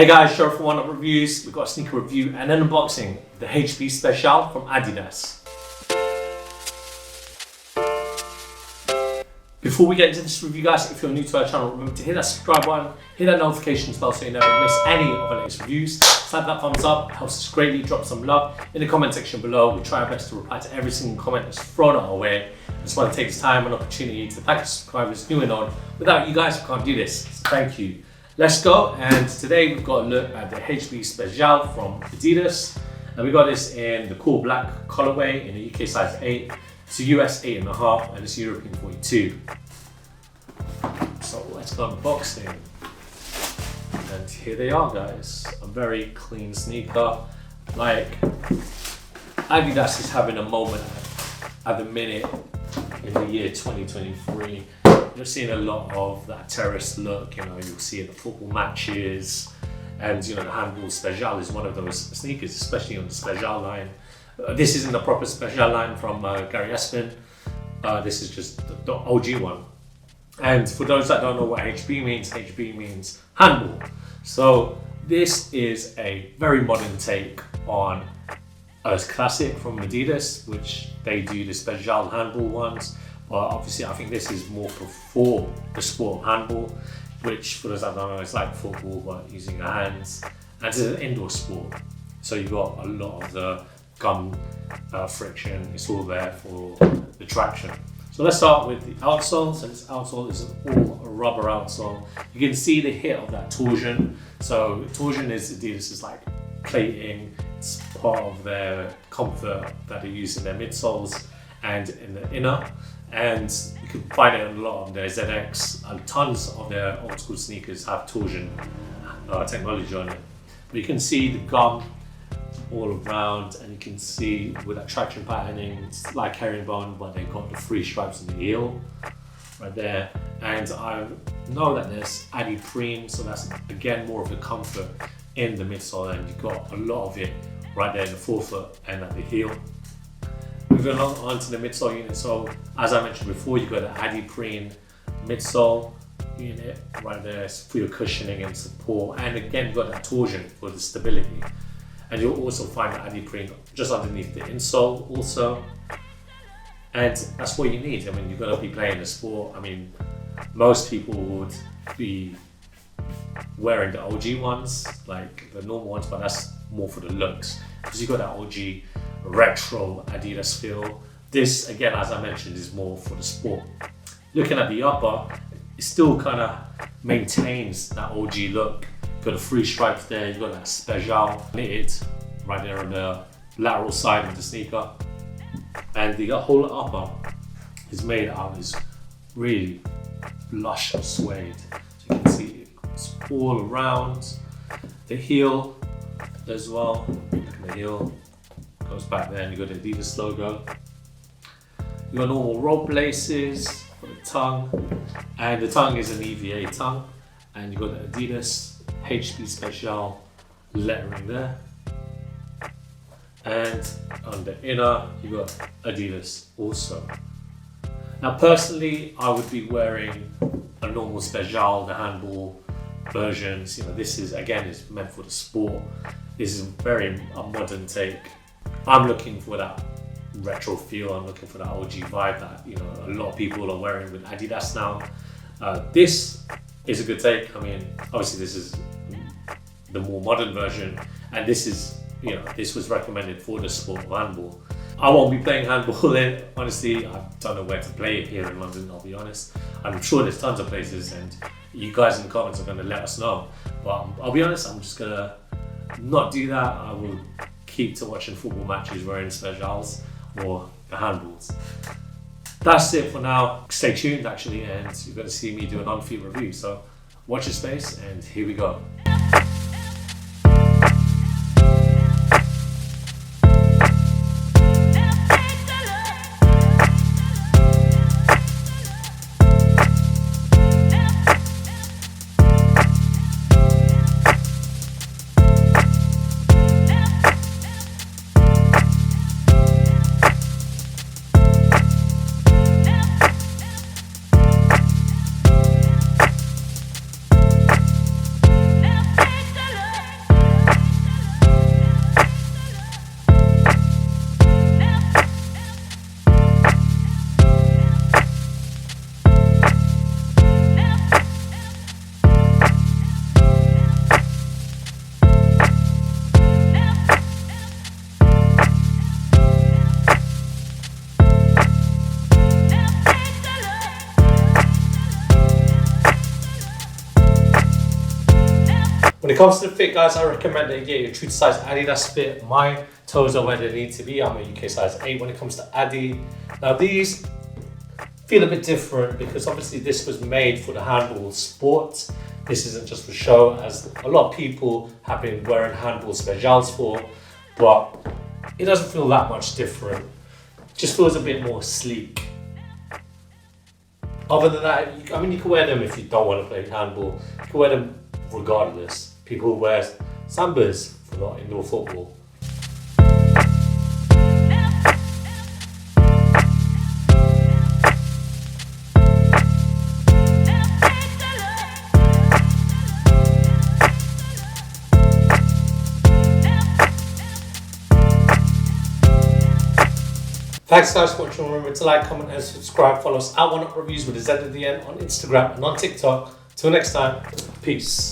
Hey guys, Gerald from Oneupreviewz. We've got a sneaker review and an unboxing of the HB Special from ADIDAS. Before we get into this review guys, if you're new to our channel, remember to hit that subscribe button, hit that notifications bell so you never miss any of our latest reviews. Slap that thumbs up, it helps us greatly. Drop some love in the comment section below. We try our best to reply to every single comment that's thrown our way. I just want to take this time and opportunity to thank the subscribers new and on. Without you guys, we can't do this. So thank you. Let's go, and today we've got a look at the HB Special from ADIDAS, and we got this in the cool black colorway in the UK size 8, it's a US 8.5, and it's European 42. So let's go unboxing, and here they are guys. A very clean sneaker. Like, ADIDAS is having a moment at the minute in the year 2023. You're seeing a lot of that terrace look, you'll see it at the football matches, and the handball Special is one of those sneakers, especially on the Special line. This isn't the proper Special line from Gerald. This is just the OG one. And for those that don't know what HB means handball. So this is a very modern take on a classic from ADIDAS, which they do the Special handball ones. But obviously I think this is more for the sport of handball, which for those that don't know, it's like football but using your hands, and it's an indoor sport. So you've got a lot of the gum friction, it's all there for the traction. So let's start with the outsole. So this outsole is an all rubber outsole. You can see the hit of that torsion. So torsion is ADIDAS' like plating, it's part of their comfort that they use in their midsoles and in the inner. And you can find it in a lot of their ZX, and tons of their old school sneakers have torsion technology on it. But you can see the gum all around, and you can see with that traction patterning, it's like herringbone, but they've got the 3 stripes in the heel right there. And I know that there's adiprene, so that's again more of the comfort in the midsole, and you've got a lot of it right there in the forefoot and at the heel. Moving on to the midsole unit, so as I mentioned before, you've got an adiprene midsole unit right there for your cushioning and support, and again you've got that torsion for the stability. And you'll also find the adiprene just underneath the insole also, and that's what you need. You've got to be playing the sport. Most people would be wearing the OG ones, like the normal ones, but that's more for the looks, because you've got that OG retro ADIDAS feel. This, again, as I mentioned, is more for the sport. Looking at the upper, it still kind of maintains that OG look. You've got the 3 stripes there, you've got that Special knitted right there on the lateral side of the sneaker. And the whole upper is made out of this really lush suede. So you can see it's all around. The heel as well, look at the heel. Goes back there, and you've got the ADIDAS logo. You've got normal rope laces for the tongue, and the tongue is an EVA tongue, and you've got the ADIDAS HB Special lettering there. And on the inner, you've got ADIDAS also. Now personally, I would be wearing a normal Special, the handball versions. This is, again, is meant for the sport. This is very a modern take. I'm looking for that retro feel, I'm looking for that OG vibe that a lot of people are wearing with ADIDAS now. This is a good take. Obviously this is the more modern version, and this is, this was recommended for the sport of handball. I won't be playing handball in, honestly, I don't know where to play it here in London, I'll be honest. I'm sure there's tons of places, and you guys in the comments are going to let us know. But I'll be honest, I'm just going to not do that. I will keep to watching football matches wearing Specials or the handballs. That's it for now. Stay tuned actually, and you're going to see me do an on-feet review. So watch your space, and here we go. it comes to the fit, guys, I recommend that you get your true to size Adidas fit. My toes are where they need to be. I'm a UK size 8 when it comes to Adi. Now these feel a bit different because obviously this was made for the handball sport. This isn't just for show, as a lot of people have been wearing handball specials for, but it doesn't feel that much different. It just feels a bit more sleek. Other than that, I mean, you can wear them if you don't want to play handball. You can wear them regardless. People wear sambas for not indoor football. Thanks guys for watching. Remember to like, comment and subscribe. Follow us at Oneupreviewz with a Z at the end on Instagram and on TikTok. Till next time, peace.